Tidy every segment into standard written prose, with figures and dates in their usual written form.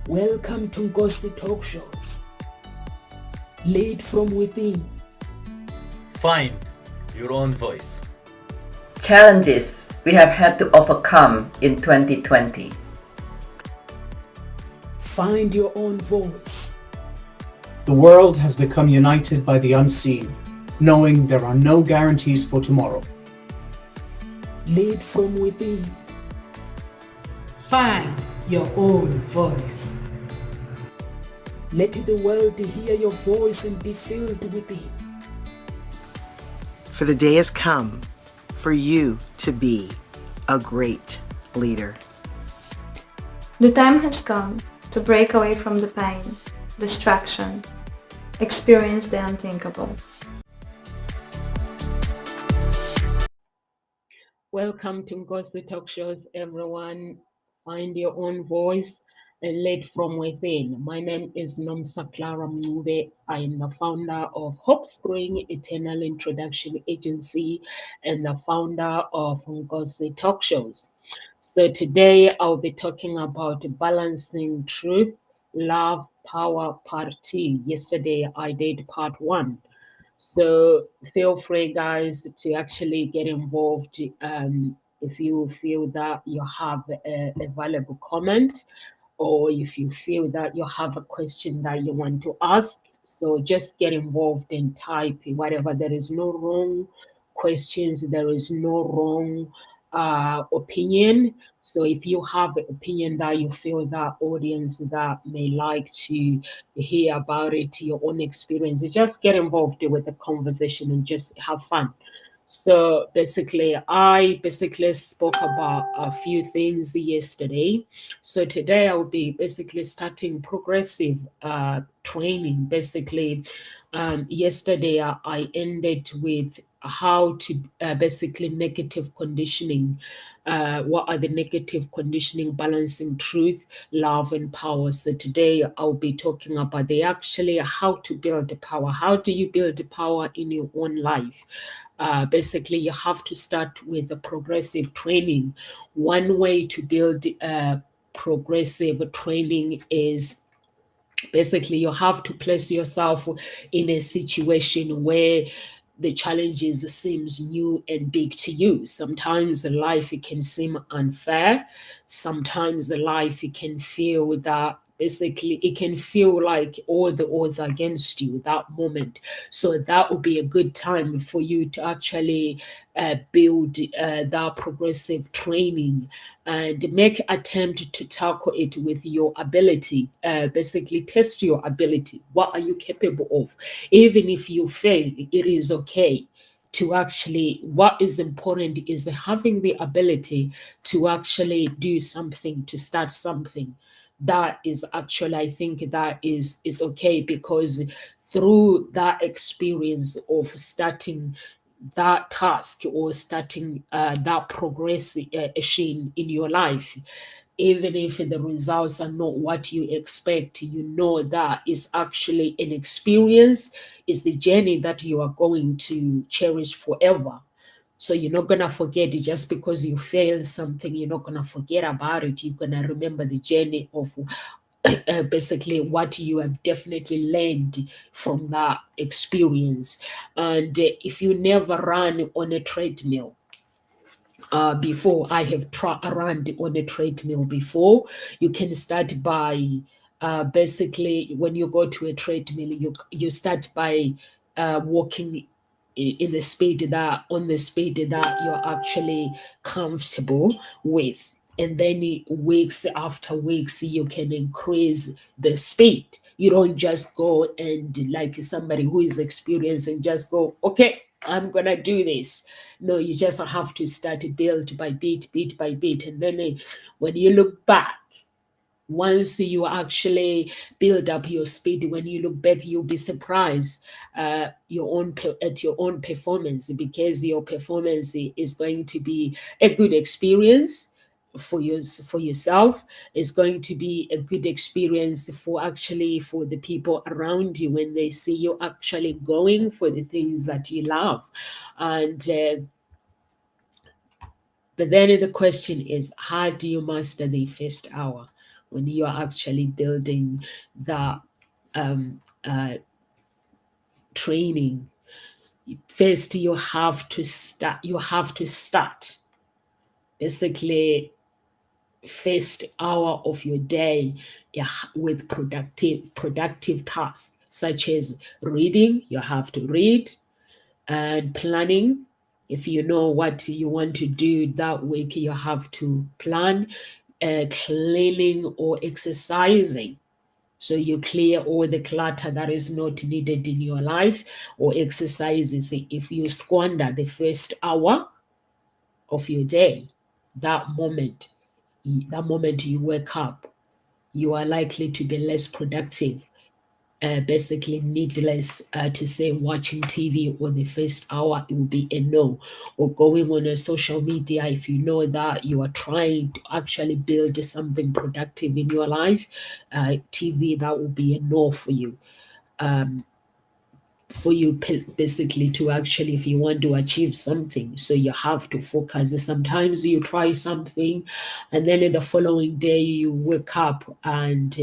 Welcome to Ngosi Talk Shows. Lead from within. Find your own voice. Challenges we have had to overcome in 2020. Find your own voice. The world has become united by the unseen, knowing there are no guarantees for tomorrow. Lead from within. Find your own voice. Let the world hear your voice and be filled within. For the day has come for you to be a great leader. The time has come to break away from the pain, distraction, experience the unthinkable. Welcome to Ngosi Talk Shows, everyone. Find your own voice and lead from within. My name is Nomsa Clara Mngube. I am the founder of Hope Spring Eternal Introduction Agency and the founder of Ngosi Talk Shows. So today I'll be talking about balancing truth, love, power, part 2. Yesterday I did part 1. So feel free, guys, to actually get involved if you feel that you have a valuable comment, or if you feel that you have a question that you want to ask. So just get involved and type whatever. There is no wrong questions. There is no wrong opinion. So if you have an opinion that you feel that audience that may like to hear about it, your own experience, just get involved with the conversation and just have fun. So I spoke about a few things yesterday. So today I will be basically starting progressive training. Yesterday I ended with how to basically negative conditioning. What are the negative conditioning, balancing truth, love, and power? So today I'll be talking about how to build the power. How do you build the power in your own life? Basically, you have to start with a progressive training. One way to build progressive training is basically you have to place yourself in a situation where the challenges seems new and big to you. Sometimes life it can seem unfair. Sometimes life it can feel that basically it can feel like all the odds are against you that moment. So that would be a good time for you to actually build that progressive training and make attempt to tackle it with your ability. Basically test your ability. What are you capable of? Even if you fail, it is okay. To actually, what is important is having the ability to actually do something, to start something. That is actually, I think that is okay, because through that experience of starting that task or starting that progress in your life, even if the results are not what you expect, you know that is actually an experience, is the journey that you are going to cherish forever. So you're not gonna forget it just because you failed something. You're not gonna forget about it. You're gonna remember the journey of basically what you have definitely learned from that experience. And if you never run on a treadmill, before I have run on a treadmill before, you can start by basically when you go to a treadmill, you start by walking in the speed that on the speed that you're actually comfortable with, and then weeks after weeks you can increase the speed. You don't just go and like somebody who is experienced and just go, okay, I'm gonna do this. No, you just have to start bit by bit by bit, and then when you look back, once you actually build up your speed, when you look back, you'll be surprised at your own performance, because your performance is going to be a good experience for yourself. Is going to be a good experience for the people around you when they see you actually going for the things that you love. And but then the question is, how do you master the first hour? when you are actually building that training. First, you have to start basically first hour of your day with productive tasks, such as reading. You have to read, and planning. If you know what you want to do that week, you have to plan. Cleaning or exercising, so you clear all the clutter that is not needed in your life. Or exercises, if you squander the first hour of your day, that moment you wake up, you are likely to be less productive. Basically, needless to say, watching TV or the first hour, it will be a no. Or going on a social media, if you know that you are trying to actually build something productive in your life, TV, that will be a no for you. Basically to actually, if you want to achieve something, so you have to focus. Sometimes you try something, and then in the following day you wake up and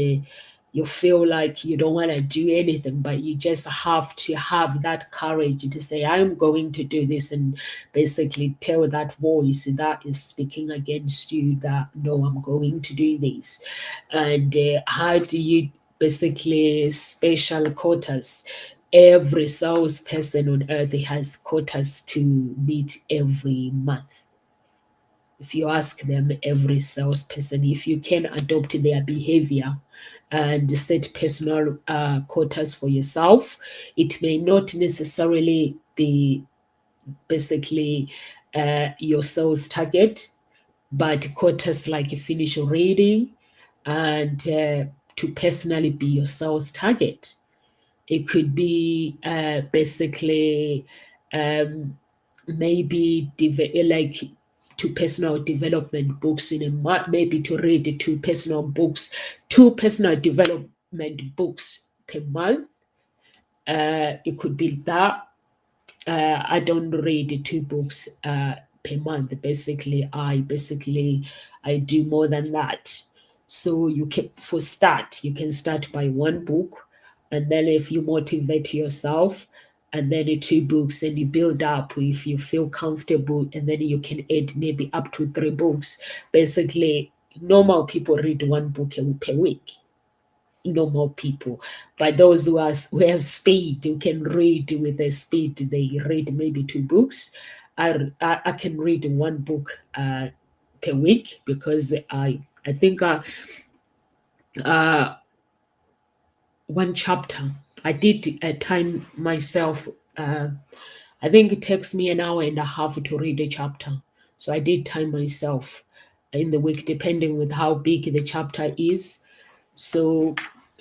you feel like you don't want to do anything, but you just have to have that courage to say, I'm going to do this, and basically tell that voice that is speaking against you that, no, I'm going to do this. And how do you basically special quotas? Every salesperson on earth has quotas to meet every month. If you ask them, every salesperson, if you can adopt their behavior and set personal quotas for yourself, it may not necessarily be basically your sales target, but quotas like finish reading and to personally be your sales target. It could be basically maybe like 2 personal development books in a month, maybe to read 2 personal development books per month. It could be that. I don't read 2 books per month. Basically, I do more than that. So you can, for start, you can start by 1 book, and then if you motivate yourself, and then 2 books, and you build up if you feel comfortable, and then you can add maybe up to 3 books. Basically, normal people read 1 book per week. Normal people, but those who have speed, who can read with the speed, they read maybe 2 books. I can read 1 book per week, because I think 1 chapter, I did time myself. I think it takes me an hour and a half to read a chapter, so I did time myself in the week, depending with how big the chapter is. So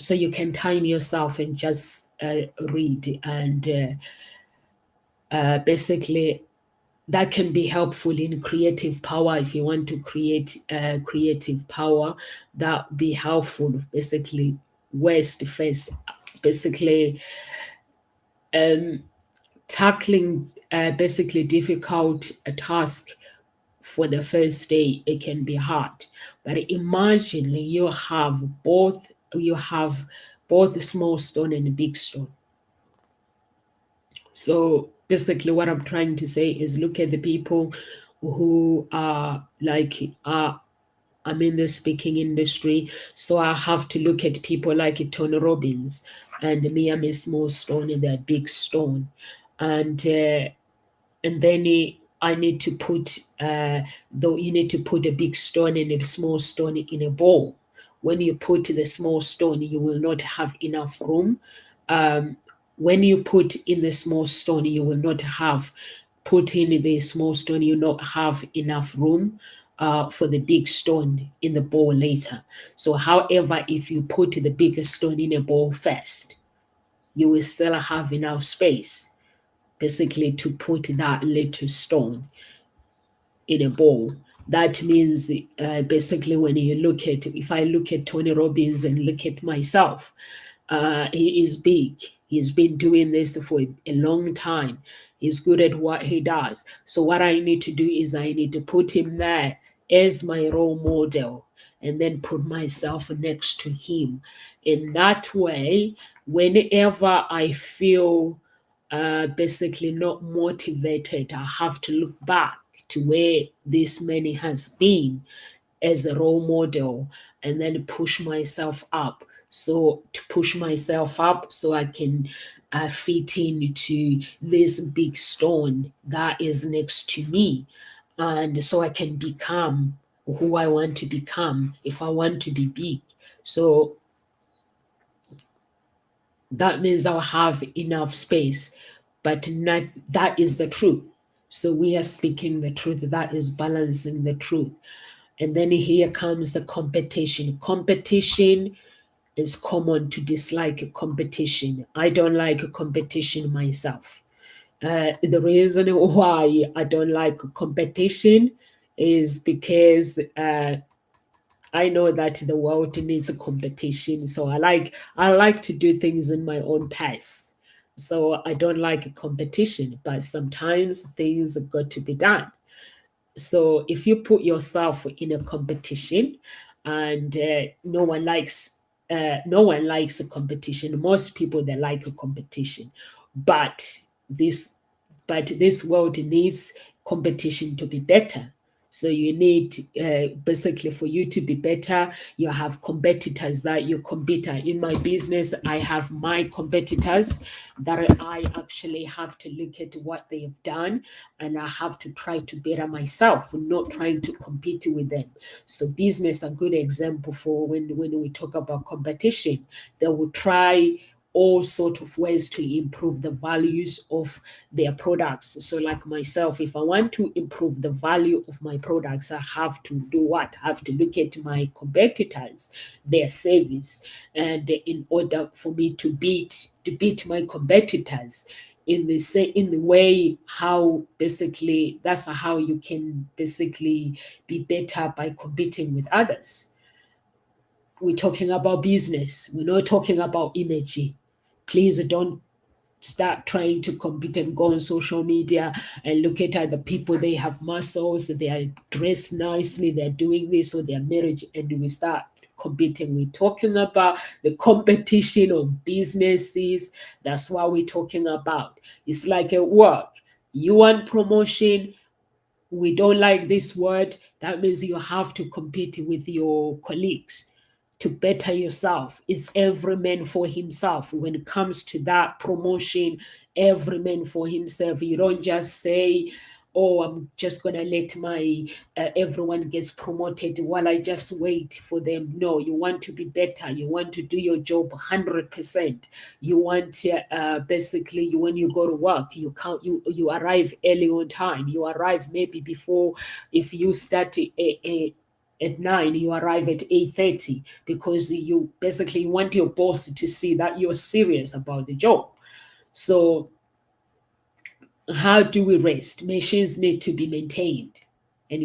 you can time yourself and just read, and basically that can be helpful in creative power. If you want to create creative power, that be helpful. Basically, West first, basically tackling basically difficult task for the first day, it can be hard. But imagine you have both small stone and big stone. So basically what I'm trying to say is, look at the people who are like I'm in the speaking industry, so I have to look at people like Tony Robbins, and me, I'm a small stone and they're big stone. And then I need to put you need to put a big stone and a small stone in a bowl. When you put the small stone, you will not have enough room. When you put in the small stone, you will not have put in the small stone, you not have enough room for the big stone in the bowl later. So however, if you put the bigger stone in a bowl first, you will still have enough space basically to put that little stone in a bowl. That means basically when you look at, if I look at Tony Robbins and look at myself, he is big. He's been doing this for a long time. He's good at what he does. So what I need to do is I need to put him there as my role model. and then put myself next to him. In that way, whenever I feel basically not motivated, I have to look back to where this man has been as a role model, and then push myself up. So to push myself up so I can fit into this big stone that is next to me, and so I can become who I want to become if I want to be big. So that means I'll have enough space, but not that is the truth. So we are speaking the truth, that is balancing the truth. And then here comes the competition. Competition is common to dislike competition. I don't like competition myself. The reason why I don't like competition is because I know that the world needs a competition. So I like to do things in my own pace. So I don't like competition, but sometimes things have got to be done. So if you put yourself in a competition, and no one likes a competition. Most people, they like a competition, but this this world needs competition to be better. So you need basically, for you to be better, you have competitors that you compete. In my business, I have my competitors that I actually have to look at what they have done, and I have to try to better myself, not trying to compete with them. So business, a good example for when we talk about competition, they will try all sort of ways to improve the values of their products. So like myself, if I want to improve the value of my products, I have to do what? I have to look at my competitors, their service, and in order for me to beat my competitors, in the way how basically that's how you can basically be better by competing with others. We're talking about business. We're not talking about image. Please don't start trying to compete and go on social media and look at other people. They have muscles, they are dressed nicely, they're doing this, or they're married, and we start competing. We're talking about the competition of businesses. That's what we're talking about. It's like at work. You want promotion, we don't like this word. That means you have to compete with your colleagues to better yourself. It's every man for himself. When it comes to that promotion, every man for himself. You don't just say, oh, I'm just going to let my everyone gets promoted while I just wait for them. No, you want to be better. You want to do your job 100%. You want basically, when you go to work, you arrive early on time. You arrive maybe before, if you start at 9, you arrive at 8:30, because you basically want your boss to see that you're serious about the job. So how do we rest? Machines need to be maintained, and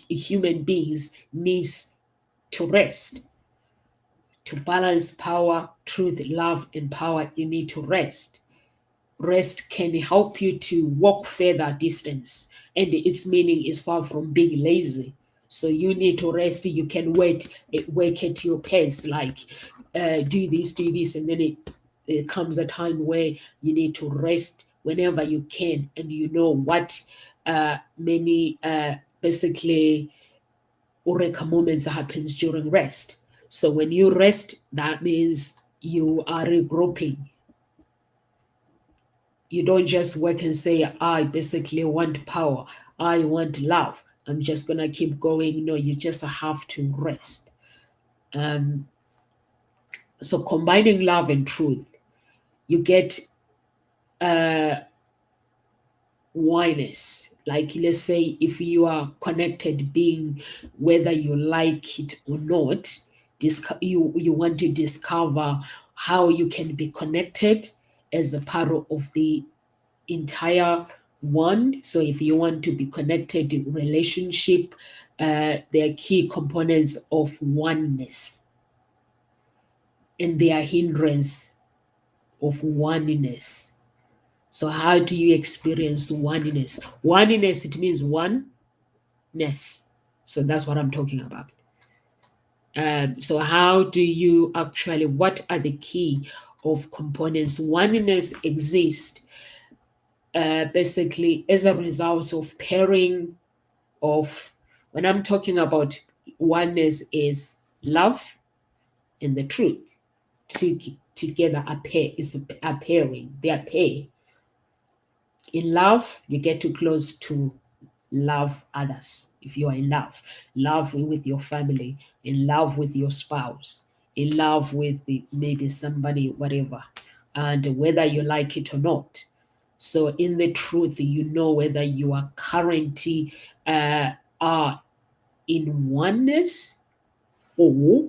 human beings needs to rest. To balance power, truth, love, and power, you need to rest. Rest can help you to walk further distance, and its meaning is far from being lazy. So you need to rest. You can work at your pace, like do this, and then it comes a time where you need to rest whenever you can, and you know what many basically eureka moments happens during rest. So when you rest, that means you are regrouping. You don't just work and say, I basically want power, I want love, I'm just gonna keep going. No, you just have to rest. So combining love and truth, you get oneness. Like, let's say if you are connected being, whether you like it or not, you want to discover how you can be connected as a part of the entire one. So if you want to be connected in relationship, there are key components of oneness, and they are hindrance of oneness. So how do you experience oneness? Oneness, it means oneness. So that's what I'm talking about. So how do you actually, what are the key of components? Oneness exists basically as a result of pairing of, when I'm talking about oneness, is love and the truth. Together a pair is a pairing, they are pair. In love, you get too close to love others. If you are in love with your family, in love with your spouse, in love with maybe somebody, whatever, and whether you like it or not. So in the truth, you know whether you are currently are in oneness, or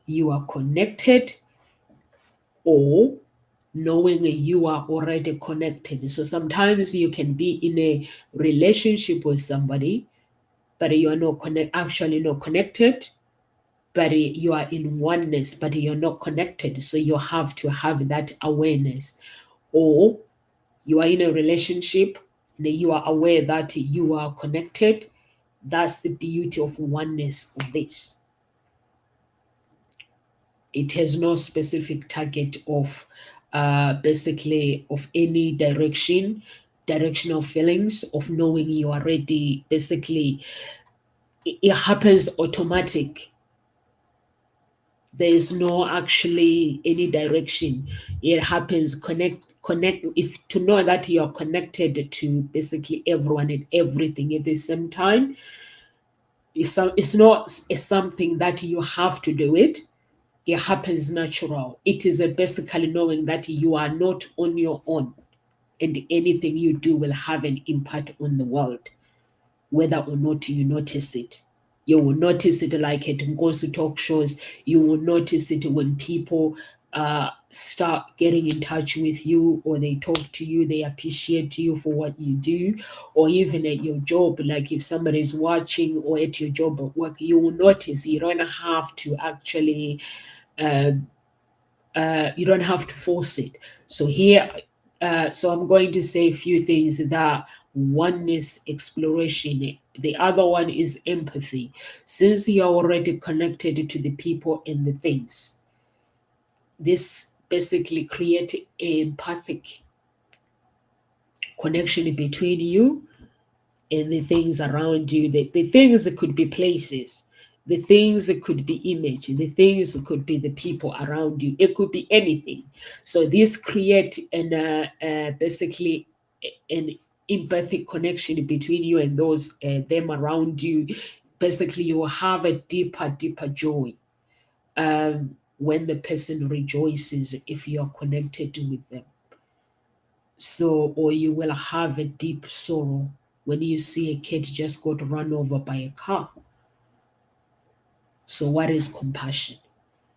you are connected, or knowing you are already connected. So sometimes you can be in a relationship with somebody, but you are not actually not connected, but you are in oneness, but you're not connected. So you have to have that awareness. Or you are in a relationship and you are aware that you are connected. That's the beauty of oneness of this. It has no specific target of basically of any directional feelings of knowing you are ready. Basically, it happens automatic. There is no actually any direction. It happens connect if to know that you are connected to basically everyone and everything at the same time. It's not something that you have to do it. It happens natural. It is a basically knowing that you are not on your own, and anything you do will have an impact on the world, whether or not you notice it. You will notice it like at Ngozi talk shows. You will notice it when people start getting in touch with you, or they talk to you, they appreciate you for what you do, or even at your job, like if somebody is watching, or at your job at work, you will notice. You don't have to actually you don't have to force it. So here, so I'm going to say a few things that oneness exploration. The other one is empathy. Since you're already connected to the people and the things, this basically creates an empathic connection between you and the things around you. The things that could be places, the things that could be image, the things that could be the people around you. It could be anything. So this create an basically an empathic connection between you and those them around you. Basically, you will have a deeper joy when the person rejoices if you are connected with them. So, or you will have a deep sorrow when you see a kid just got run over by a car. So what is compassion?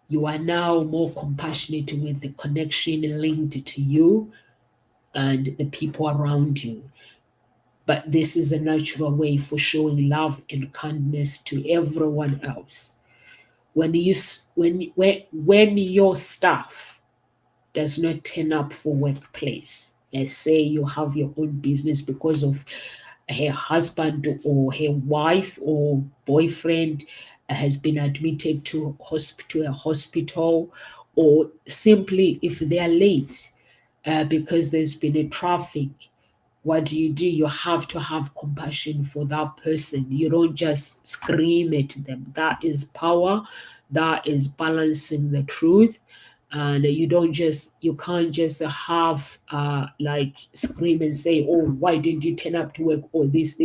You are now more compassionate with the connection linked to you and the people around you. But this is a natural way for showing love and kindness to everyone else. When your staff does not turn up for workplace, let's say you have your own business because of her husband or her wife or boyfriend has been admitted to a hospital, or simply if they are late because there's been a traffic, what do? You have to have compassion for that person. You don't just scream at them. That is power. That is balancing the truth. And you can't just have like scream and say, oh, why didn't you turn up to work, or this.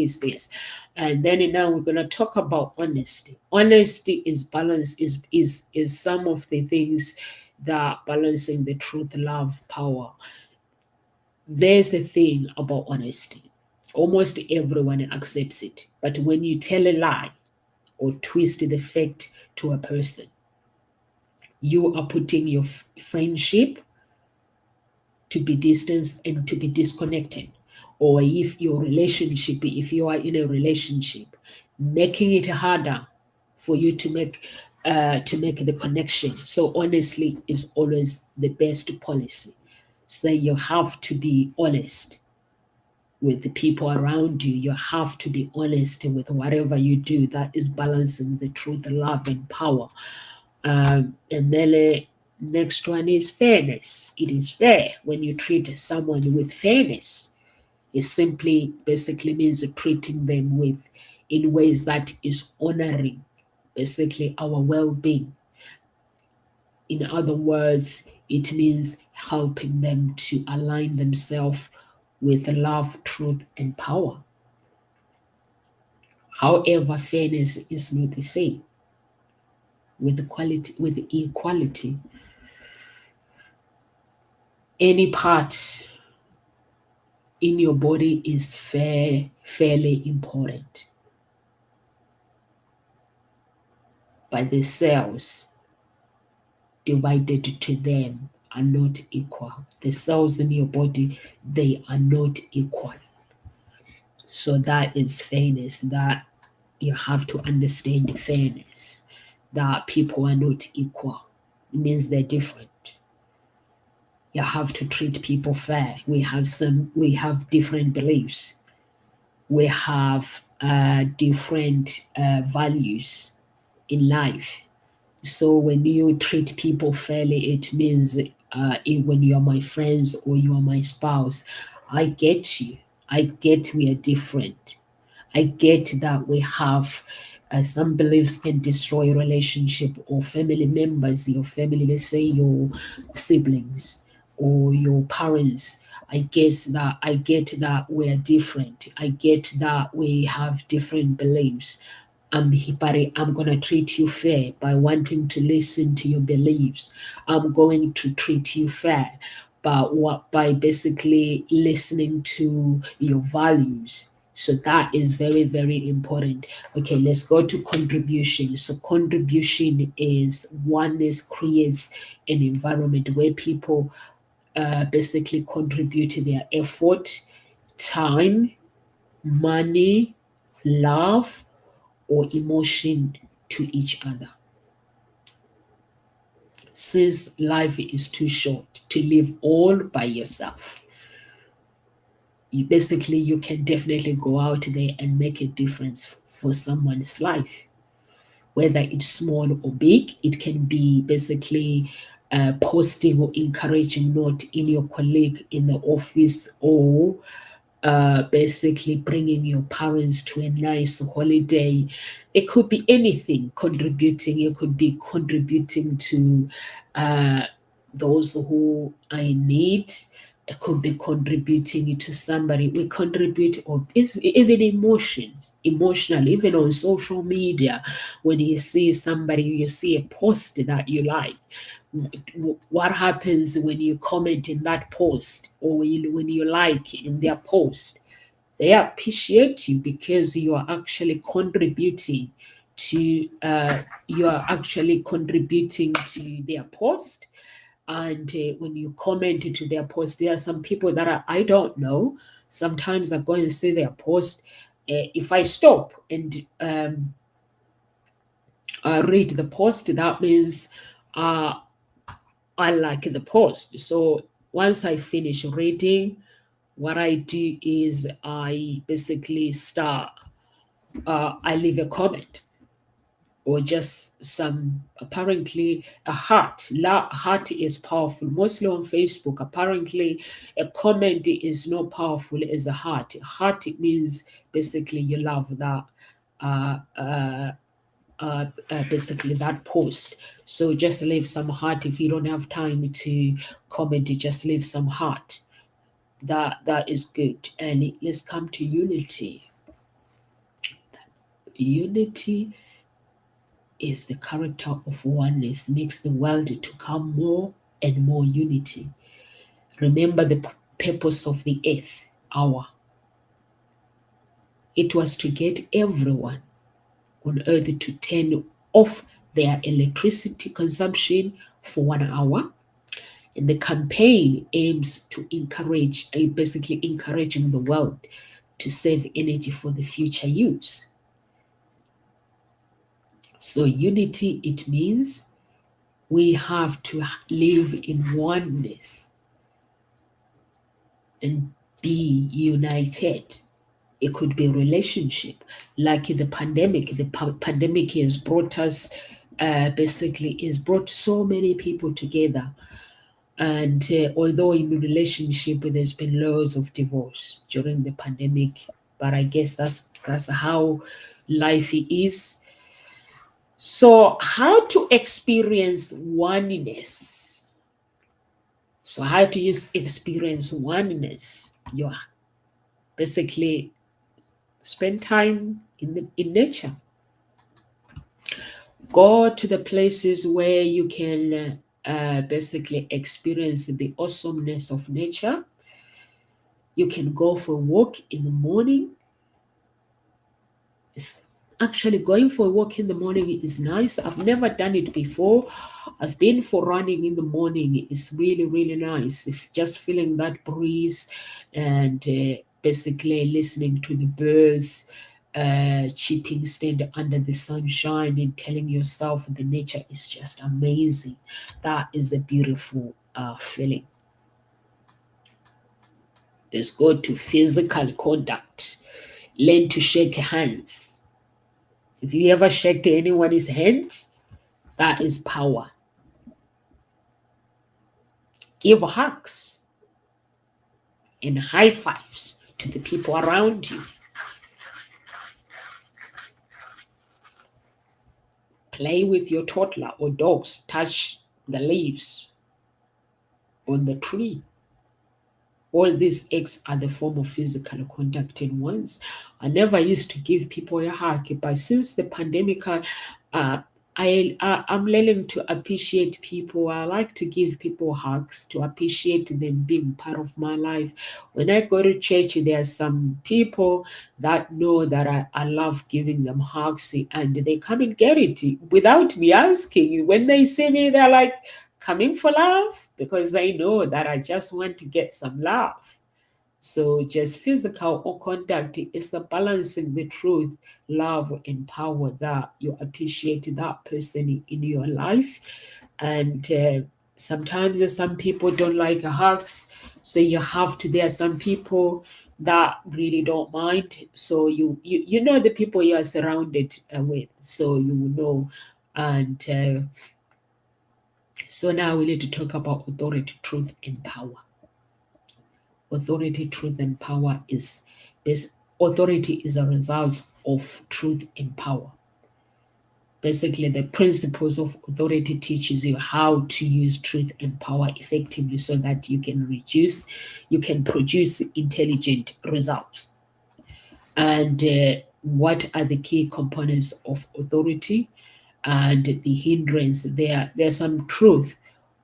And then now we're going to talk about honesty. Honesty is balance, is some of the things that balancing the truth, love, power. There's a thing about honesty. Almost everyone accepts it. But when you tell a lie or twist the fact to a person, you are putting your friendship to be distanced and to be disconnected. Or if your relationship, if you are in a relationship, making it harder for you to make the connection. So honestly is always the best policy. So you have to be honest with the people around you. You have to be honest with whatever you do. That is balancing the truth, love, and power. And then next one is fairness. It is fair when you treat someone with fairness. It simply basically means treating them in ways that is honoring basically our well-being. In other words, it means helping them to align themselves with love, truth, and power. However, fairness is not the same with equality. Any part in your body is fairly important. But the cells divided to them are not equal. The cells in your body, they are not equal. So that is fairness, that you have to understand fairness, that people are not equal. It means they're different. You have to treat people fair. We have different beliefs. We have different values in life. So when you treat people fairly, it means when you are my friends or you are my spouse, I get you. I get we are different. I get that we have some beliefs can destroy relationship or family members, your family, let's say your siblings or your parents. I get that we're different. I get that we have different beliefs. But I'm going to treat you fair by wanting to listen to your beliefs. I'm going to treat you fair by basically listening to your values. So that is very, very important. Okay, let's go to contribution. So contribution is oneness creates an environment where people basically contribute their effort, time, money, love, or emotion to each other. Since life is too short to live all by yourself, you can definitely go out there and make a difference for someone's life. Whether it's small or big, it can be basically posting or encouraging note in your colleague in the office, or basically bringing your parents to a nice holiday. It could be anything contributing. It could be contributing to those who are in need. It could be contributing to somebody. We contribute, or even emotional, even on social media. When you see somebody, you see a post that you like. What happens when you comment in that post, or when you like in their post? They appreciate you because you are actually contributing to their post. And when you comment to their post, there are some people that I don't know. Sometimes I go and see their post. If I stop and read the post, that means I like the post. So once I finish reading, what I do is I basically I leave a comment, or just apparently a heart. Heart is powerful, mostly on Facebook. Apparently, a comment is not powerful as a heart. Heart means basically you love that. Basically that post. So just leave some heart. If you don't have time to comment, just leave some heart. That is good. And let's come to unity. Unity is the character of oneness, makes the world to come more and more unity. Remember the purpose of the earth hour. It was to get everyone on earth to turn off their electricity consumption for 1 hour. And the campaign aims to basically encouraging the world to save energy for the future use. So unity, it means we have to live in oneness and be united. It could be a relationship, like the pandemic. The pandemic has brought us, basically, has brought so many people together. And although in a relationship there's been loads of divorce during the pandemic, but I guess that's how life is. So, how to experience oneness? So, how do you experience oneness? You basically spend time in nature. Go to the places where you can basically experience the awesomeness of nature. You can go for a walk in the morning. Actually, going for a walk in the morning is nice. I've never done it before. I've been for running in the morning. It's really, really nice. If just feeling that breeze and basically listening to the birds chirping, stand under the sunshine and telling yourself the nature is just amazing. That is a beautiful feeling. Let's go to physical contact. Learn to shake hands. If you ever shake anyone's hand, that is power. Give hugs and high fives to the people around you. Play with your toddler or dogs. Touch the leaves on the tree. All these acts are the form of physical contact in ones. I never used to give people a hug, but since the pandemic, I'm learning to appreciate people. I like to give people hugs, to appreciate them being part of my life. When I go to church, there are some people that know that I love giving them hugs, and they come and get it without me asking. When they see me, they're like, coming for love, because they know that I just want to get some love. So just physical contact is the balancing the truth, love, and power, that you appreciate that person in your life. And sometimes some people don't like hugs, so you have to. There are some people that really don't mind. So you know the people you are surrounded with, so you will know. And so now we need to talk about authority, truth, and power. Authority, truth, and power is this. Authority is a result of truth and power. Basically, the principles of authority teaches you how to use truth and power effectively so that you can produce intelligent results. And what are the key components of authority and the hindrance? There's some truth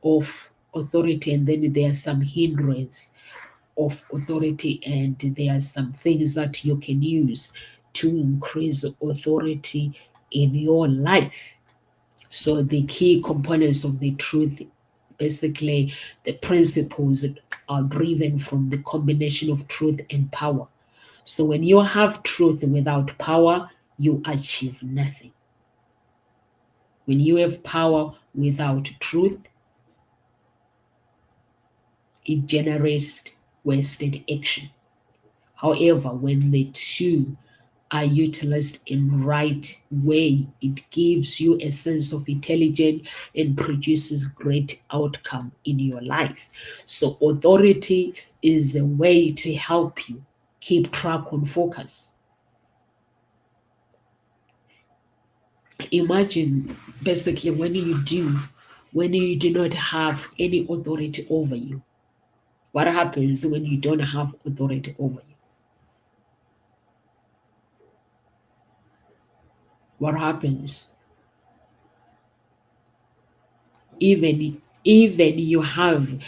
of authority, and then there's some hindrance of authority, and there are some things that you can use to increase authority in your life. So the key components of the truth, basically the principles are driven from the combination of truth and power. So when you have truth without power, you achieve nothing. When you have power without truth, it generates wasted action. However, when the two are utilized in right way, it gives you a sense of intelligence and produces great outcome in your life. So authority is a way to help you keep track on focus. Imagine basically when you do not have any authority over you. What happens when you don't have authority over you? What happens? Even you have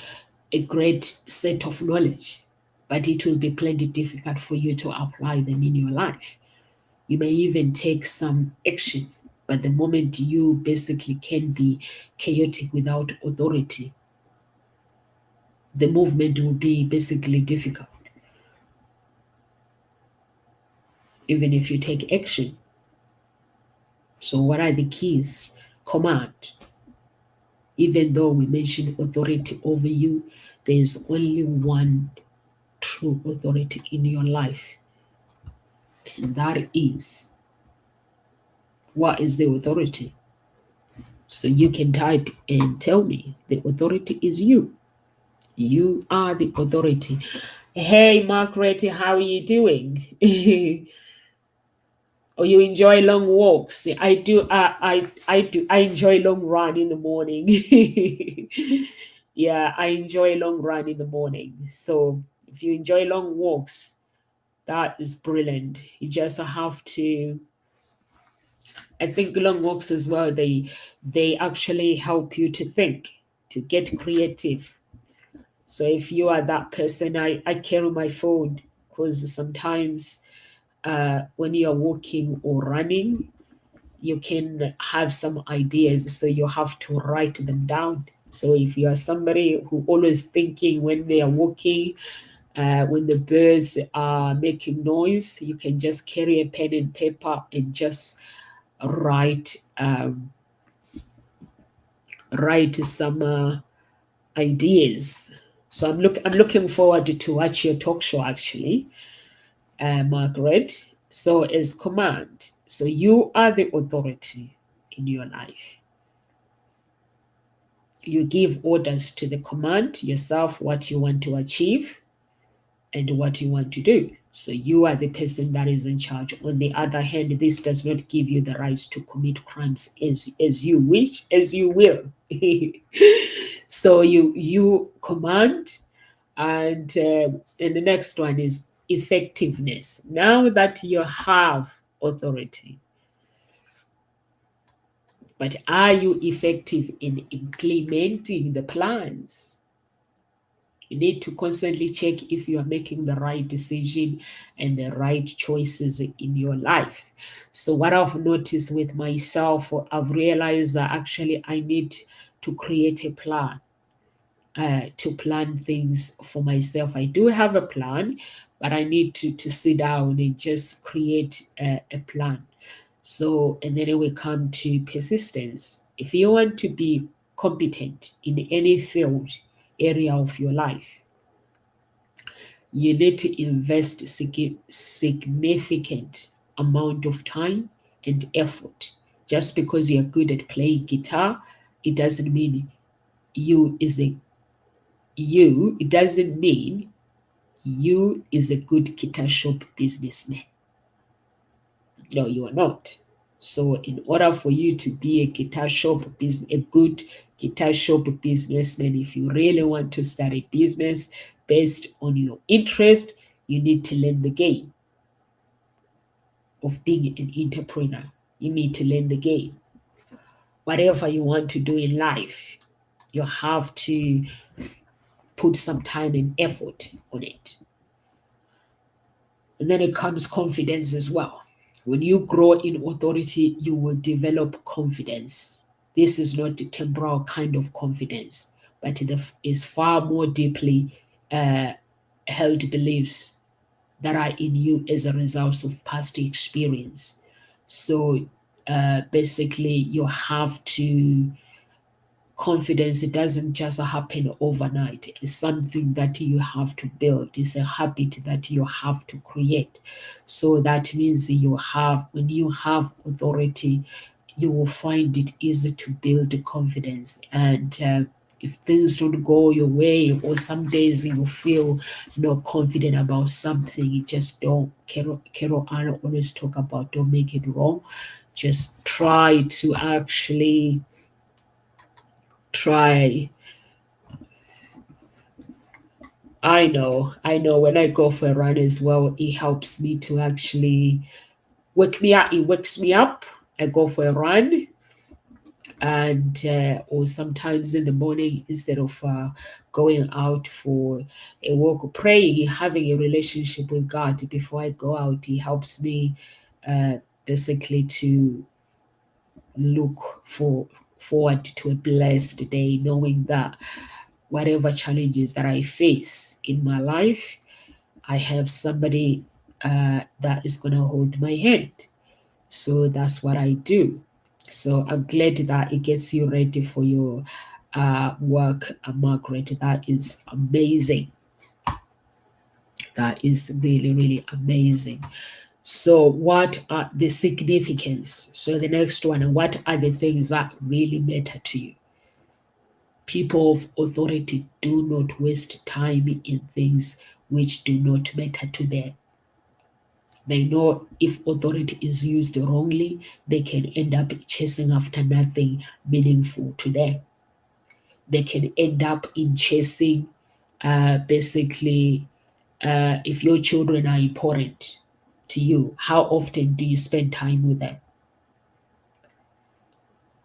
a great set of knowledge, but it will be plenty difficult for you to apply them in your life. You may even take some action, but the moment you basically can be chaotic without authority, the movement will be basically difficult. Even if you take action. So what are the keys? Command. Even though we mentioned authority over you, there is only one true authority in your life. And that is, what is the authority? So you can type and tell me. The authority is you. You are the authority. Hey, Margaret, how are you doing? Or you enjoy long walks? I do. I enjoy long run in the morning. Yeah, I enjoy long run in the morning. So if you enjoy long walks, that is brilliant. You just have to. I think long walks as well. They actually help you to think, to get creative. So if you are that person, I carry my phone because sometimes when you are walking or running, you can have some ideas, so you have to write them down. So if you are somebody who always thinking when they are walking, when the birds are making noise, you can just carry a pen and paper and just write some ideas. So I'm looking forward to watch your talk show actually, Margaret. So as command, so you are the authority in your life. You give orders to the command yourself, what you want to achieve and what you want to do. So you are the person that is in charge. On the other hand, this does not give you the right to commit crimes as you wish, as you will. So you command, and the next one is effectiveness. Now that you have authority, but are you effective in implementing the plans? You need to constantly check if you are making the right decision and the right choices in your life. So what I've noticed with myself, I've realized that actually I need to create a plan, to plan things for myself. I do have a plan, but I need to sit down and just create a plan. So, and then we come to persistence. If you want to be competent in any field, area of your life, you need to invest significant amount of time and effort. Just because you're good at playing guitar, it doesn't mean it doesn't mean you is a good guitar shop businessman. No, you are not. So in order for you to be a good guitar shop businessman, if you really want to start a business based on your interest, you need to learn the game of being an entrepreneur. You need to learn the game. Whatever you want to do in life, you have to put some time and effort on it. And then it comes confidence as well. When you grow in authority, you will develop confidence. This is not the temporal kind of confidence, but it is far more deeply held beliefs that are in you as a result of past experience. So basically, you have to. Confidence, it doesn't just happen overnight. It's something that you have to build. It's a habit that you have to create. So that means when you have authority, you will find it easy to build confidence. And if things don't go your way, or some days you feel not confident about something, you just don't. Carol Anna always talk about don't make it wrong. Just try to actually try. I know when I go for a run as well, it helps me to actually wake me up. It wakes me up. I go for a run, and or sometimes in the morning, instead of going out for a walk or praying, having a relationship with God before I go out, it helps me basically to look forward to a blessed day, knowing that whatever challenges that I face in my life, I have somebody that is going to hold my hand. So that's what I do. So I'm glad that it gets you ready for your work, Margaret. That is amazing. That is really, really amazing. So what are the significance? So the next one, what are the things that really matter to you? People of authority do not waste time in things which do not matter to them. They know if authority is used wrongly, they can end up chasing after nothing meaningful to them. They can end up in chasing basically if your children are important to you, how often do you spend time with them?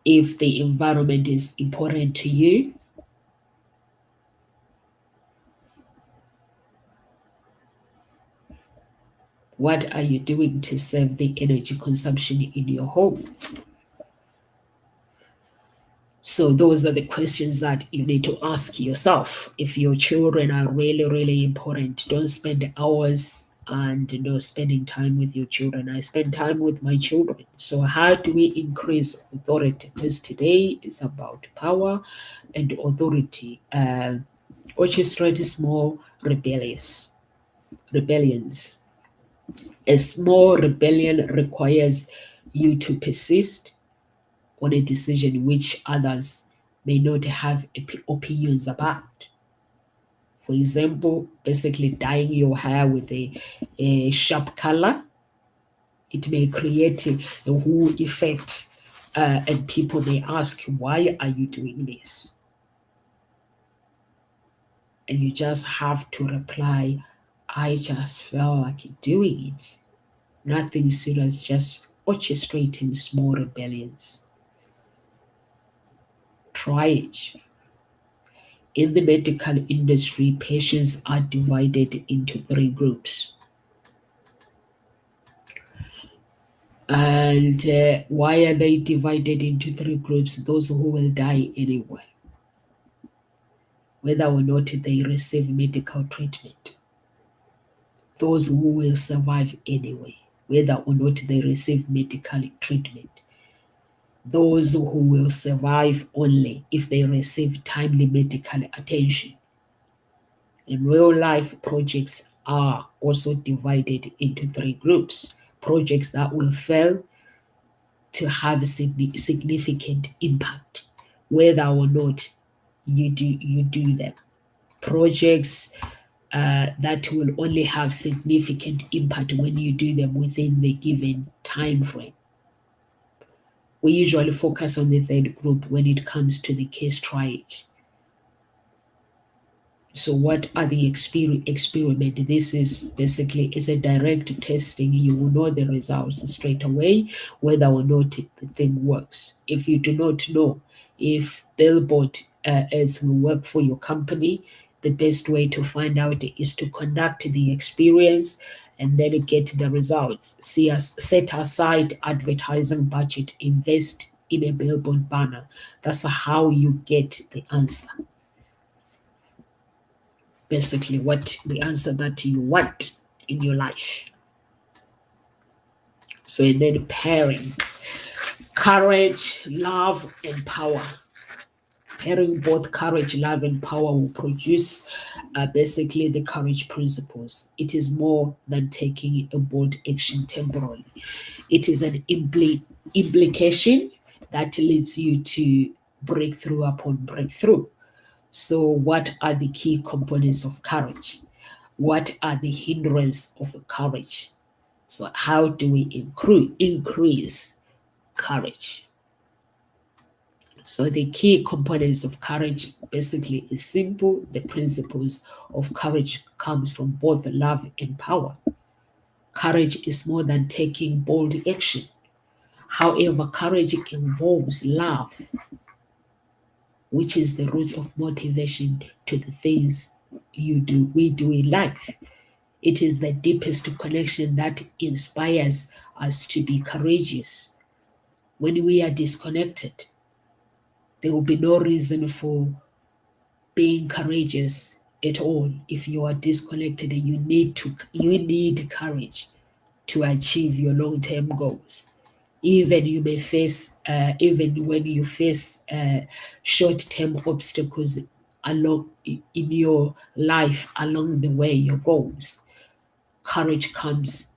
If the environment is important to you, what are you doing to save the energy consumption in your home? So those are the questions that you need to ask yourself. If your children are really, really important, don't spend hours and spending time with your children. I spend time with my children. So how do we increase authority? Because today is about power and authority. Orchestrate small rebellions. A small rebellion requires you to persist on a decision which others may not have opinions about. For example, basically dyeing your hair with a sharp color, it may create a whole effect, and people may ask, why are you doing this? And you just have to reply, I just felt like doing it. Nothing serious, just orchestrating small rebellions. Try it. In the medical industry, patients are divided into 3 groups. And why are they divided into 3 groups? Those who will die anyway, whether or not they receive medical treatment. Those who will survive anyway, whether or not they receive medical treatment. Those who will survive only if they receive timely medical attention. In real life, projects are also divided into 3 groups. Projects that will fail to have a significant impact, whether or not you do them. Projects that will only have significant impact when you do them within the given time frame. We usually focus on the 3rd group when it comes to the case triage. So what are the experiment? This is basically a direct testing. You will know the results straight away, whether or not the thing works. If you do not know if Billboard ads will work for your company, the best way to find out is to conduct the experience and then get the results. Set aside advertising budget, invest in a Billboard banner. That's how you get the answer. Basically what the answer that you want in your life. So and then pairing courage, love, and power. Pairing both courage, love, and power will produce basically the courage principles. It is more than taking a bold action temporarily. It is an implication that leads you to breakthrough upon breakthrough. So what are the key components of courage? What are the hindrances of courage? So how do we increase courage? So the key components of courage basically is simple. The principles of courage comes from both love and power. Courage is more than taking bold action. However, courage involves love, which is the roots of motivation to the things we do in life. It is the deepest connection that inspires us to be courageous. When we are disconnected, there will be no reason for being courageous at all. If you are disconnected, you need courage to achieve your long-term goals. Even when you face short-term obstacles along in your life along the way, your goals. courage comes,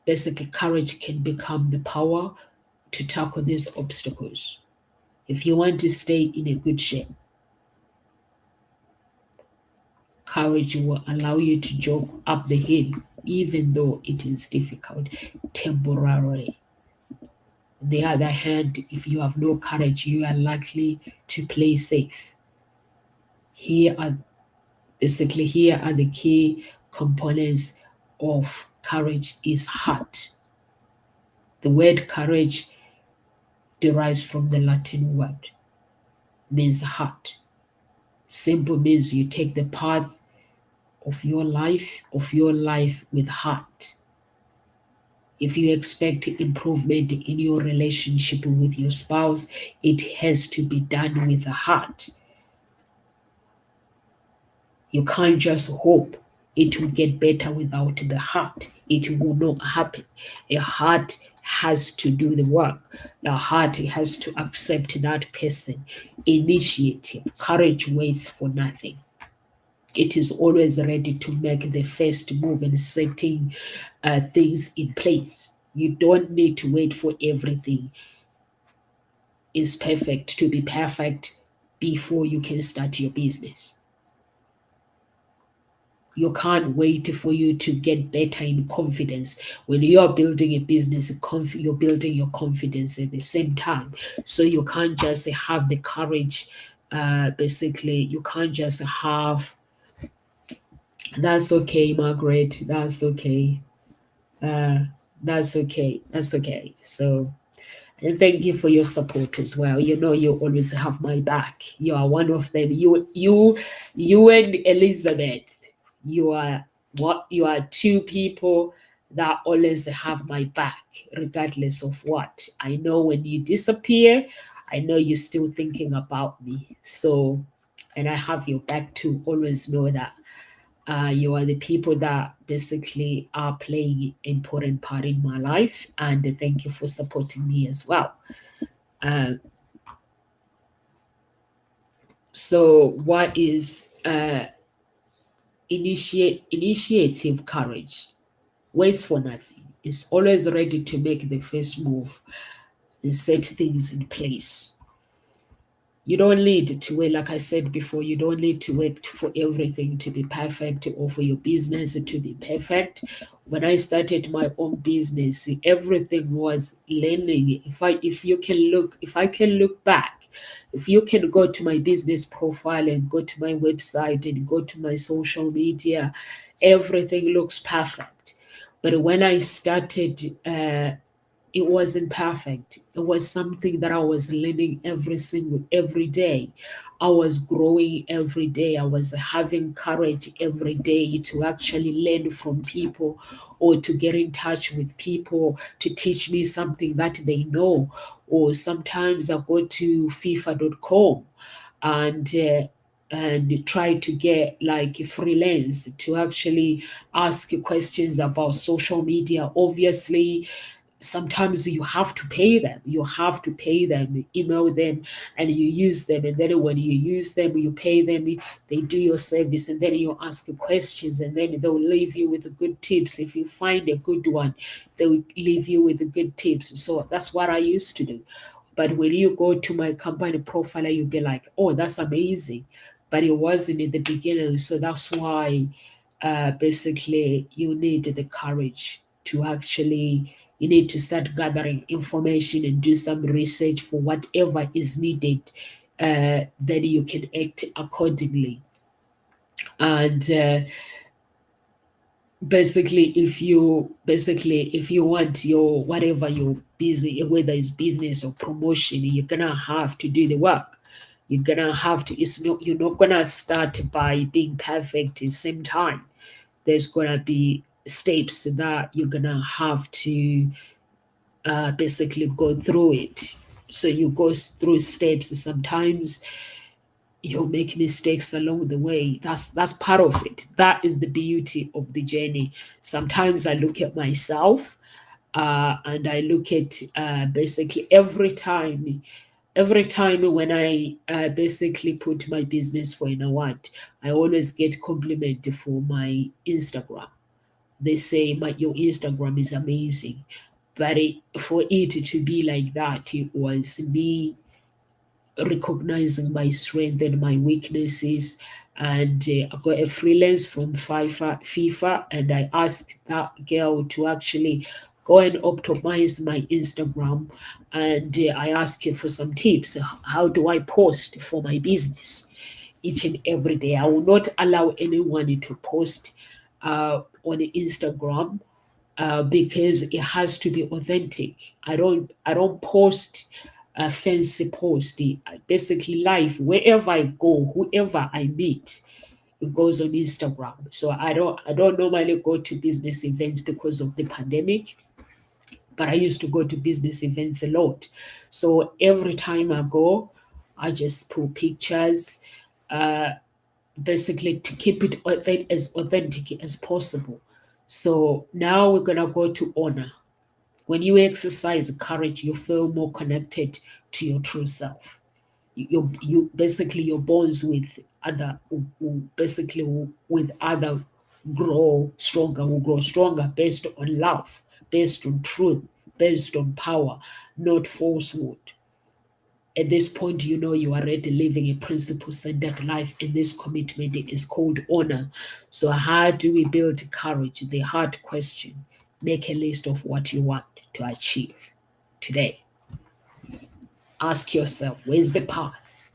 basically courage can become the power to tackle these obstacles. If you want to stay in a good shape, courage will allow you to jog up the hill, even though it is difficult temporarily. On the other hand, if you have no courage, you are likely to play safe. Here are the key components of courage is heart. The word courage derives from the Latin word, means heart. Simple means you take the path of your life with heart. If you expect improvement in your relationship with your spouse, it has to be done with a heart. You can't just hope it will get better without the heart. It will not happen. A heart has to do the work. The heart has to accept that person. Initiative, courage waits for nothing. It is always ready to make the first move and setting things in place. You don't need to wait for everything is perfect to be perfect before you can start your business. You can't wait for you to get better in confidence. When you are building a business, you're building your confidence at the same time. So you can't just have the courage. Basically, you can't just have, that's okay, Margaret, that's okay. That's okay. That's okay. So, and thank you for your support as well. You know, you always have my back. You are one of them. You and Elizabeth. You are two people that always have my back, regardless of what. I know when you disappear, I know you're still thinking about me. So, and I have your back too. Always know that. You are the people that basically are playing an important part in my life, and thank you for supporting me as well. So what is initiative courage? Waits for nothing. It's always ready to make the first move and set things in place. You don't need to wait, like I said before, you don't need to wait for everything to be perfect or for your business to be perfect. When I started my own business, everything was learning. If I can look back, if you can go to my business profile and go to my website and go to my social media, everything looks perfect. But when I started, it wasn't perfect. It was something that I was learning every day. I was growing every day. I was having courage every day to actually learn from people or to get in touch with people to teach me something that they know. Or sometimes I go to FIFA.com and try to get like freelance to actually ask questions about social media. Obviously, sometimes you have to pay them. Email them, and you use them. And then when you use them, you pay them, they do your service, and then you ask questions, and then they'll leave you with the good tips. If you find a good one, they'll leave you with the good tips. So that's what I used to do. But when you go to my company profile, you'll be like, oh, that's amazing. But it wasn't in the beginning. So that's why basically you need the courage to actually, you need to start gathering information and do some research for whatever is needed. Then you can act accordingly. And basically if you want your whatever you're busy, whether it's business or promotion, you're gonna have to do the work. You're gonna have to, you're not gonna start by being perfect at the same time. There's gonna be steps that you're gonna have to basically go through it. So you go through steps. Sometimes you'll make mistakes along the way. That's part of it. That is the beauty of the journey. Sometimes I look at myself and I look at basically every time when I basically put my business for an award, I always get compliment for my Instagram. they say your Instagram is amazing. But for it to be like that, it was me recognizing my strength and my weaknesses. And I got a freelance from FIFA, and I asked that girl to actually go and optimize my Instagram. And I asked her for some tips. How do I post for my business each and every day? I will not allow anyone to post on Instagram because it has to be authentic. I don't post a fancy post. Basically, life wherever I go, whoever I meet, it goes on Instagram. So I don't normally go to business events because of the pandemic, but I used to go to business events a lot. So every time I go, I just put pictures, basically to keep it as authentic as possible. So now we're gonna go to honor. When you exercise courage, you feel more connected to your true self. You basically your bonds with other basically with other will grow stronger based on love, based on truth, based on power, not falsehood. At this point, you know you are already living a principle-centered life, and this commitment is called honor. So how do we build courage? The hard question. Make a list of what you want to achieve today. Ask yourself, where's the path?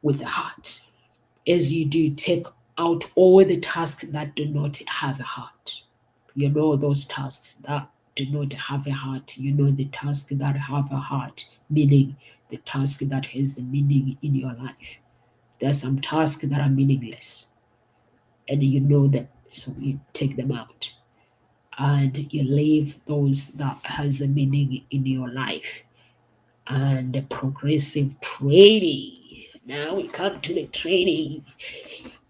With the heart. As you do, take out all the tasks that do not have a heart. You know those tasks that do not have a heart. You know the tasks that have a heart, meaning the task that has a meaning in your life. There are some tasks that are meaningless, and you know them, so you take them out. And you leave those that has a meaning in your life. And progressive trading. Now we come to the trading.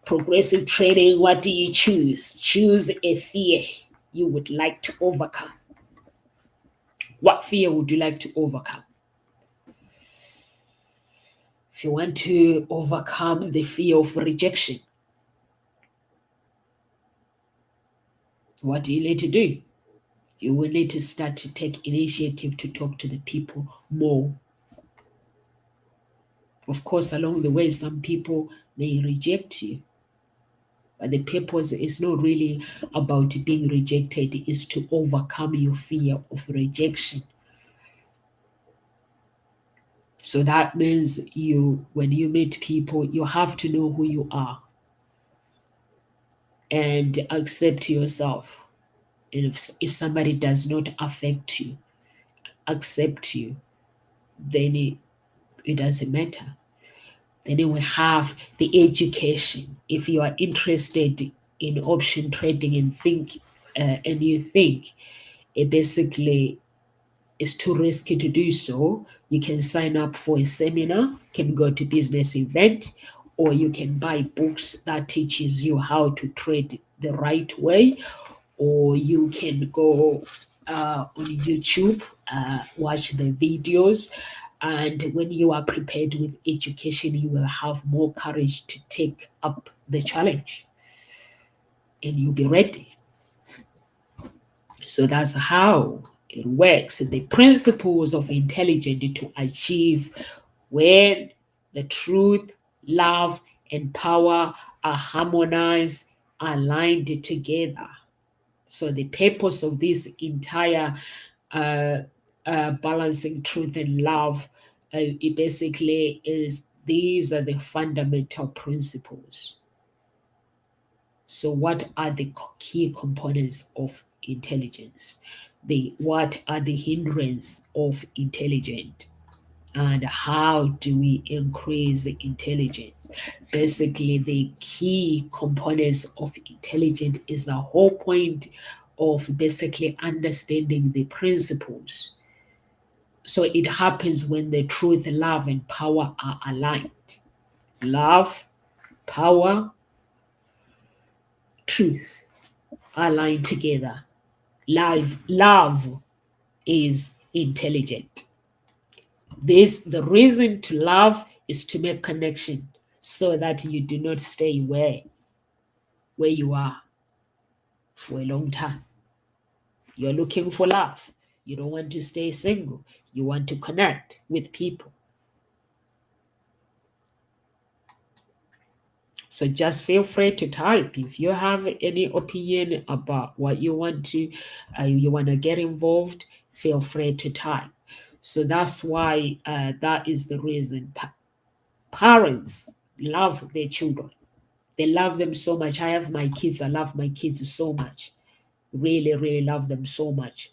Progressive trading, what do you choose? Choose a fear you would like to overcome. What fear would you like to overcome? If you want to overcome the fear of rejection, what do you need to do? You will need to start to take initiative to talk to the people more. Of course, along the way, some people may reject you. But the purpose is not really about being rejected, it is to overcome your fear of rejection. So that means when you meet people, you have to know who you are and accept yourself. And if somebody does not affect you, accept you, then it doesn't matter. Then we have the education. If you are interested in option trading and you think it basically is too risky to do so, you can sign up for a seminar, can go to business event, or you can buy books that teaches you how to trade the right way, or you can go on YouTube, watch the videos. And when you are prepared with education, you will have more courage to take up the challenge and you'll be ready. So that's how it works. The principles of intelligence to achieve when the truth, love, and power are harmonized, aligned together. So the purpose of this entire balancing truth and love, it basically is these are the fundamental principles. So what are the key components of intelligence? What are the hindrances of intelligence? And how do we increase intelligence? Basically, the key components of intelligence is the whole point of basically understanding the principles. So it happens when the truth, love, and power are aligned. Love, power, truth are aligned together. Love is intelligent. The reason to love is to make connection so that you do not stay where you are. for a long time. You're looking for love. You don't want to stay single. You want to connect with people. So just feel free to type if you have any opinion about what you want to get involved. Feel free to type. So that's why that is the reason parents love their children. They love them so much. I have my kids. I love my kids so much. Really, really love them so much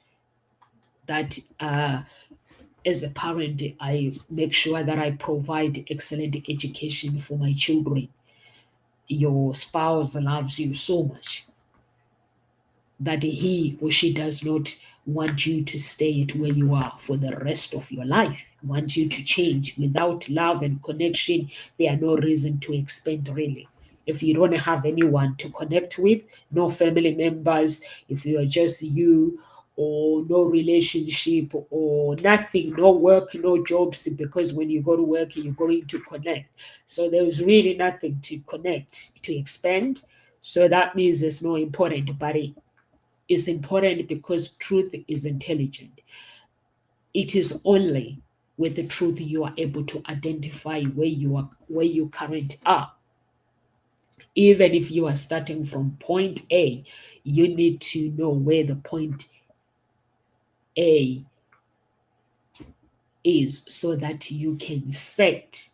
that as a parent, I make sure that I provide excellent education for my children. Your spouse loves you so much that he or she does not want you to stay at where you are for the rest of your life, want you to change. Without love and connection, there are no reason to expand, really. If you don't have anyone to connect with, no family members, if you are just you, or no relationship or nothing, no work, no jobs, because when you go to work, you're going to connect. So there's really nothing to connect, to expand. So that means it's not important, but it is important because truth is intelligent. It is only with the truth you are able to identify where you currently are. Even if you are starting from point A, you need to know where the point A is so that you can set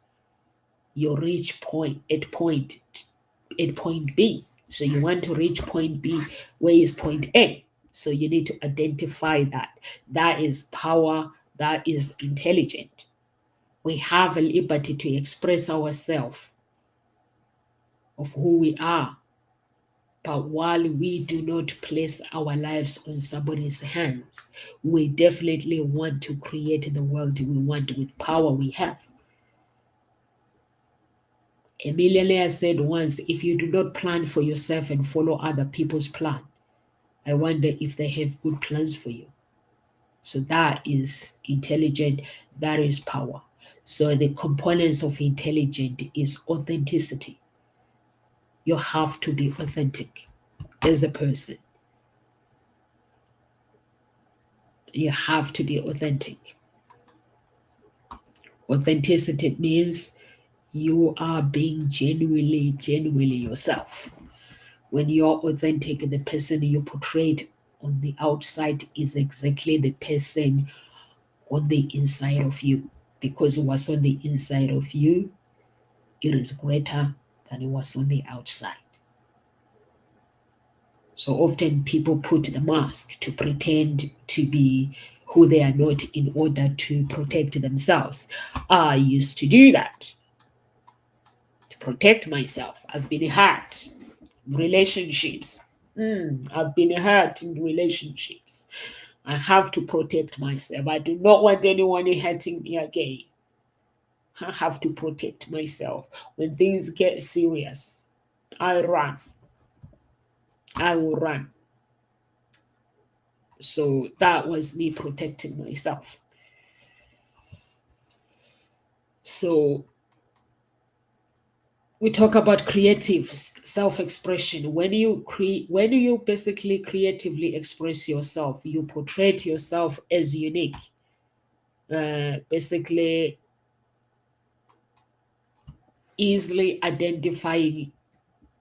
your reach point at point B. So you want to reach point B, where is point A? So you need to identify that. That is power, that is intelligent. We have a liberty to express ourselves of who we are. But while we do not place our lives on somebody's hands, we definitely want to create the world we want with power we have. A millionaire said once, if you do not plan for yourself and follow other people's plan, I wonder if they have good plans for you. So that is intelligent, that is power. So the components of intelligent is authenticity. You have to be authentic as a person. You have to be authentic. Authenticity means you are being genuinely yourself. When you're authentic, the person you portrayed on the outside is exactly the person on the inside of you. Because what's on the inside of you, it is greater than what's on the outside. So often people put the mask to pretend to be who they are not in order to protect themselves. I used to do that to protect myself. I've been hurt in relationships. I've been hurt in relationships. I have to protect myself. I do not want anyone hurting me again. I have to protect myself. When things get serious, I run. I will run. So that was me protecting myself. So we talk about creative self-expression. When you basically creatively express yourself, you portray yourself as unique. Basically easily identifying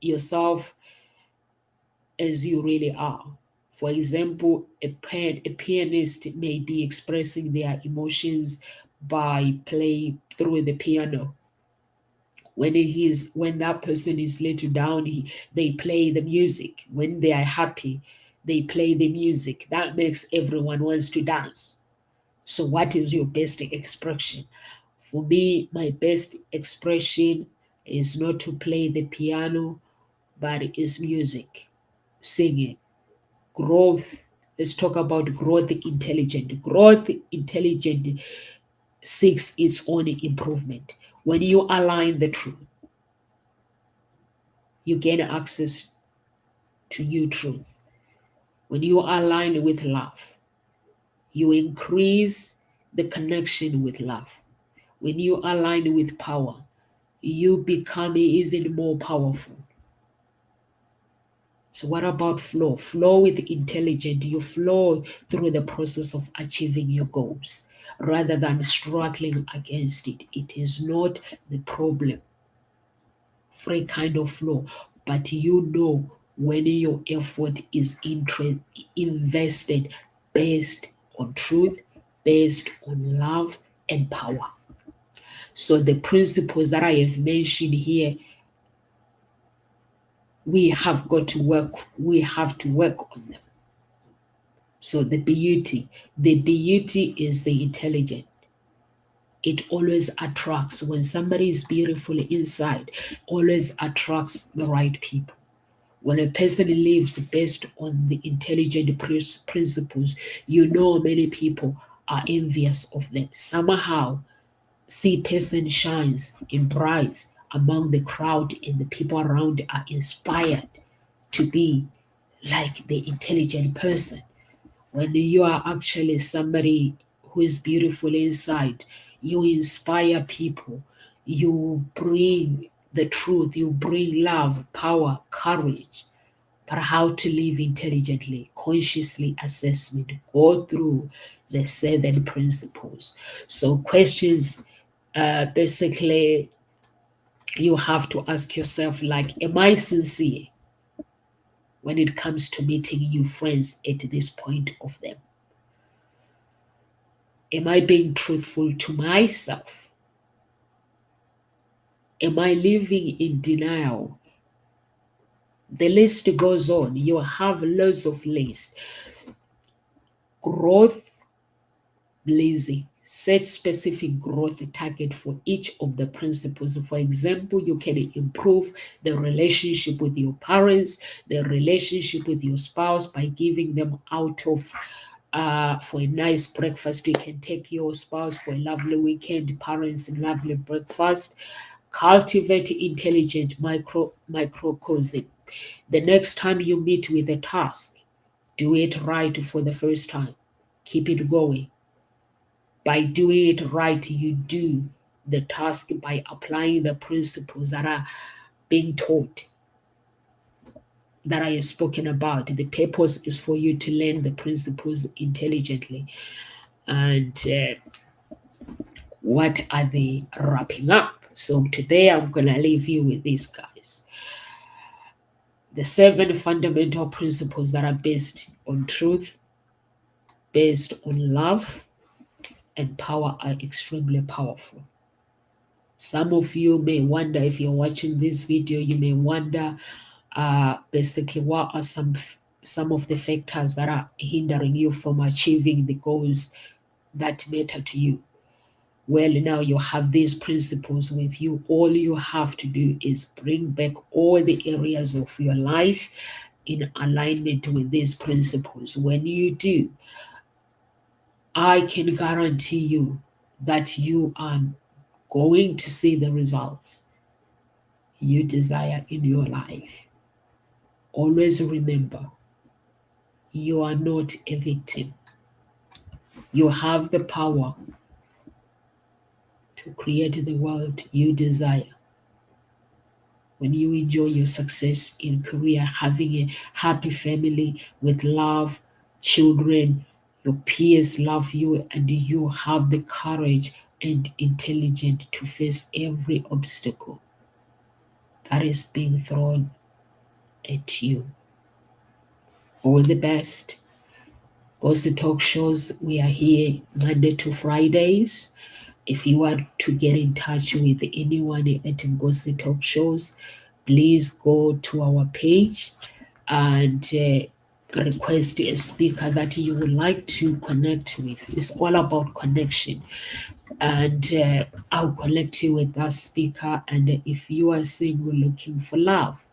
yourself as you really are. For example, a pianist may be expressing their emotions by playing through the piano. When that person is little down, they play the music. When they are happy, they play the music. That makes everyone wants to dance. So what is your best expression? For me, my best expression is not to play the piano, but it is music, singing. Growth. Let's talk about growth intelligent. Growth intelligent seeks its own improvement. When you align the truth, you gain access to new truth. When you align with love, you increase the connection with love. When you align with power, you become even more powerful. So what about flow? Flow with intelligence. You flow through the process of achieving your goals rather than struggling against it. It is not the problem. Free kind of flow, but you know when your effort is invested based on truth, based on love and power. So the principles that I have mentioned here, we have to work on them. So the beauty is the intelligent. It always attracts. When somebody is beautiful inside, always attracts the right people. When a person lives based on the intelligent principles, you know many people are envious of them. Somehow, see person shines and bright among the crowd, and the people around are inspired to be like the intelligent person. When you are actually somebody who is beautiful inside, you inspire people, you bring the truth, you bring love, power, courage. But how to live intelligently, consciously assessment, go through the 7 principles. So questions, basically, you have to ask yourself, like, am I sincere when it comes to meeting new friends at this point of them? Am I being truthful to myself? Am I living in denial? The list goes on. You have loads of lists. Growth, blazing. Set specific growth target for each of the principles. For example, you can improve the relationship with your parents, the relationship with your spouse by giving them out of for a nice breakfast. You can take your spouse for a lovely weekend, parents a lovely breakfast. Cultivate intelligent microcosm. The next time you meet with a task, do it right for the first time. Keep it going. By doing it right, you do the task by applying the principles that are being taught, that I have spoken about. The purpose is for you to learn the principles intelligently. And what are they wrapping up? So today I'm going to leave you with these guys. The 7 fundamental principles that are based on truth, based on love, and power are extremely powerful. Some of you may wonder, if you're watching this video, you may wonder basically what are some of the factors that are hindering you from achieving the goals that matter to you. Well, now you have these principles with you. All you have to do is bring back all the areas of your life in alignment with these principles. When you do, I can guarantee you that you are going to see the results you desire in your life. Always remember, you are not a victim. You have the power to create the world you desire. When you enjoy your success in career, having a happy family with love, children, your peers love you, and you have the courage and intelligence to face every obstacle that is being thrown at you. All the best. Gossip Talk shows, we are here Monday to Fridays. If you want to get in touch with anyone at Gossip Talk shows, please go to our page and request a speaker that you would like to connect with. It's all about connection. And I'll connect you with that speaker. And if you are single looking for love,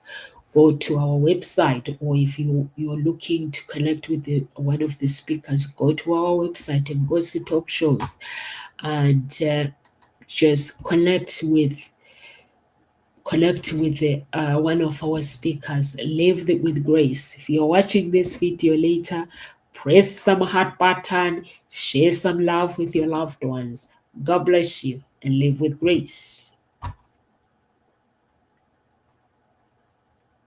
go to our website, or if you're looking to connect with one of the speakers, go to our website and go see talk shows and just connect with one of our speakers. Live with grace. If you're watching this video later, press some heart button, share some love with your loved ones. God bless you and live with grace.